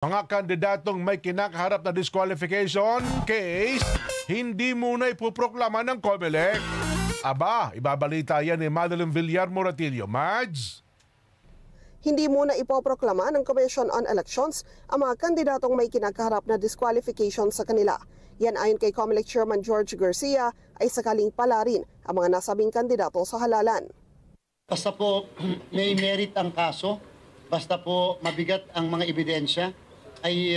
Mga kandidatong may kinakaharap na disqualification case, hindi muna ipoproklama ng COMELEC. Aba, ibabalita yan ni Madeline Villar Moratillo. Mads? Hindi muna ipoproklama ng Commission on Elections ang mga kandidatong may kinakaharap na disqualification sa kanila. Yan ayon kay COMELEC Chairman George Garcia ay sakaling pala rin ang mga nasabing kandidato sa halalan. Basta po may merit ang kaso, basta po mabigat ang mga ebidensya, ay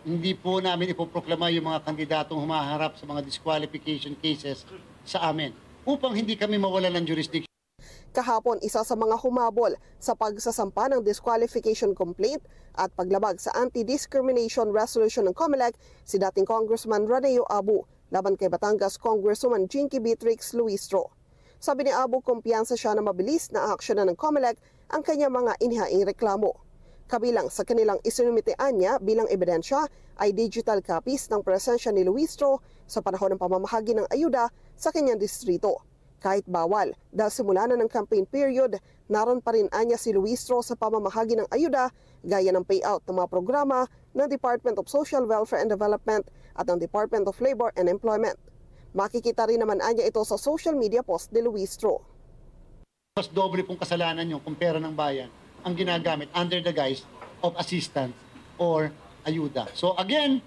hindi po namin ipoproklama yung mga kandidatong humaharap sa mga disqualification cases sa amin upang hindi kami mawala ng jurisdiction. Kahapon, isa sa mga humabol sa pagsasampa ng disqualification complaint at paglabag sa anti-discrimination resolution ng COMELEC si dating Congressman Raneo Abu laban kay Batangas Congresswoman Jinky Beatrix Luistro. Sabi ni Abu, kumpiyansa siya na mabilis na aaksyonan ng COMELEC ang kanyang mga inihaing reklamo. Kabilang sa kanilang isinumitean niya bilang ebidensya ay digital copies ng presensya ni Luistro sa panahon ng pamamahagi ng ayuda sa kanyang distrito. Kahit bawal, dahil simula na ng campaign period, naroon pa rin anya si Luistro sa pamamahagi ng ayuda gaya ng payout ng mga programa ng Department of Social Welfare and Development at ng Department of Labor and Employment. Makikita rin naman anya ito sa social media post ni Luistro. Mas doble pong kasalanan yung kung pera ng bayan ang ginagamit under the guise of assistance or ayuda. So again,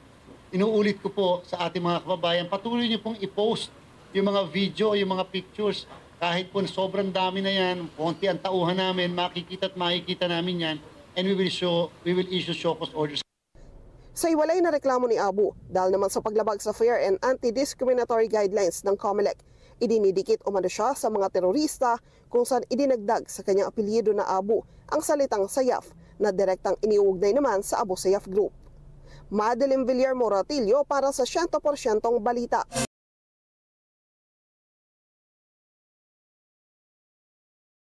inuulit ko po sa ating mga kababayan, patuloy niyo pong i-post yung mga video, yung mga pictures. Kahit po sobrang dami na yan, konti ang tauhan namin, makikita at makikita namin yan, and we will issue show cause orders. Sa iwalay na reklamo ni Abu, dahil naman sa paglabag sa fair and anti-discriminatory guidelines ng COMELEC, idinidikit umano siya sa mga terorista kung saan idinagdag sa kanyang apelyido na Abu ang salitang Sayaf na direktang iniuugnay naman sa Abu Sayyaf Group. Madeline Villar Moratillo para sa 100% Balita.